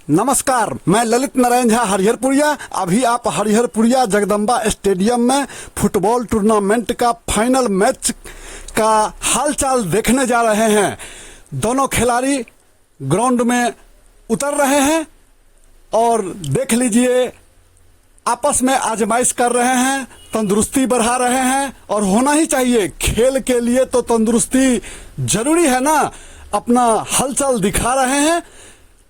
नमस्कार, मैं ललित नारायण झा हरिहरपुरिया। अभी आप हरिहरपुरिया जगदम्बा स्टेडियम में फुटबॉल टूर्नामेंट का फाइनल मैच का हालचाल देखने जा रहे हैं। दोनों खिलाड़ी ग्राउंड में उतर रहे हैं और देख लीजिए आपस में आजमाइश कर रहे हैं, तंदुरुस्ती बढ़ा रहे हैं और होना ही चाहिए। खेल के लिए तो तंदुरुस्ती जरूरी है ना। अपना हलचल दिखा रहे हैं।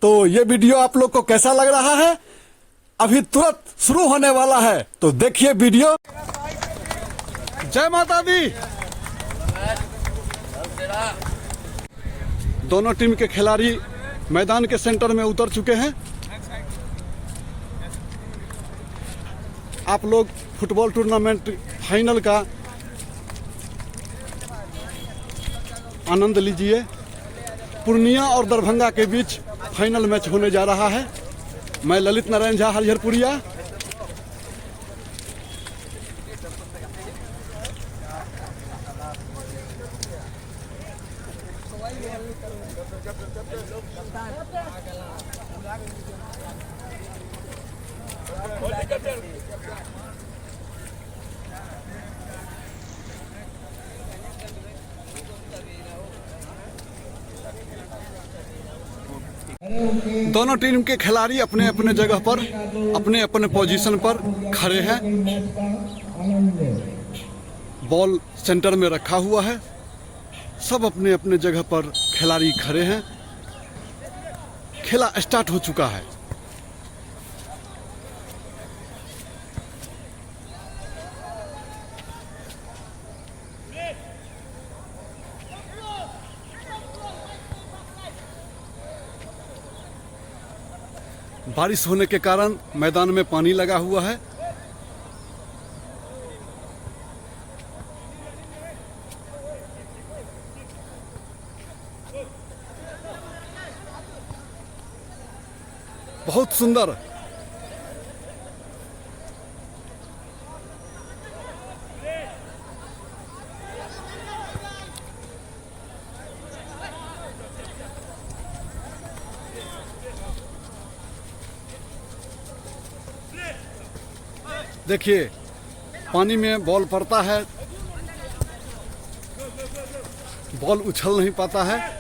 तो ये वीडियो आप लोग को कैसा लग रहा है? अभी तुरंत शुरू होने वाला है, तो देखिए वीडियो। जय माता दी। दोनों टीम के खिलाड़ी मैदान के सेंटर में उतर चुके हैं। आप लोग फुटबॉल टूर्नामेंट फाइनल का आनंद लीजिए। पूर्णिया और दरभंगा के बीच फाइनल मैच होने जा रहा है। मैं ललित नारायण झा हरिहरपुरिया। दोनों टीम के खिलाड़ी अपने अपने जगह पर, अपने अपने पोजीशन पर खड़े हैं। बॉल सेंटर में रखा हुआ है। सब अपने अपने जगह पर खिलाड़ी खड़े हैं। खेला स्टार्ट हो चुका है। बारिश होने के कारण मैदान में पानी लगा हुआ है। बहुत सुंदर। देखिए पानी में बॉल पड़ता है, बॉल उछल नहीं पाता है।